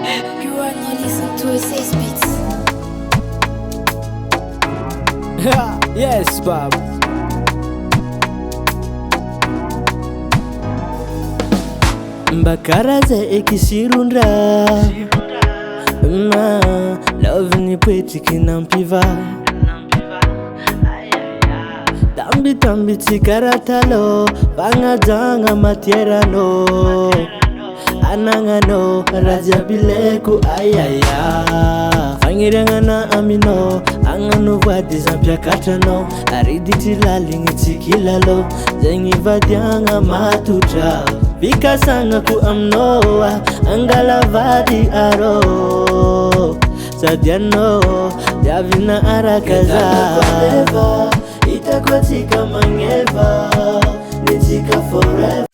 You are not listening to a safe beats. Yes, Bob. Mbakaraze ikishirundra love ni poetic inampiva Tambi tambi tikaratalo Bangajanga matierano Anangano rajabileku ayaya Fangirangana amino Angano vadi zampia katano Ariditi lalingi tikilalo Zengi vadianga matutra Bika sanga ku amnoa Angala vadi aro Sadiano Javina arakaza Itakuwa tika mangeva Nitika forever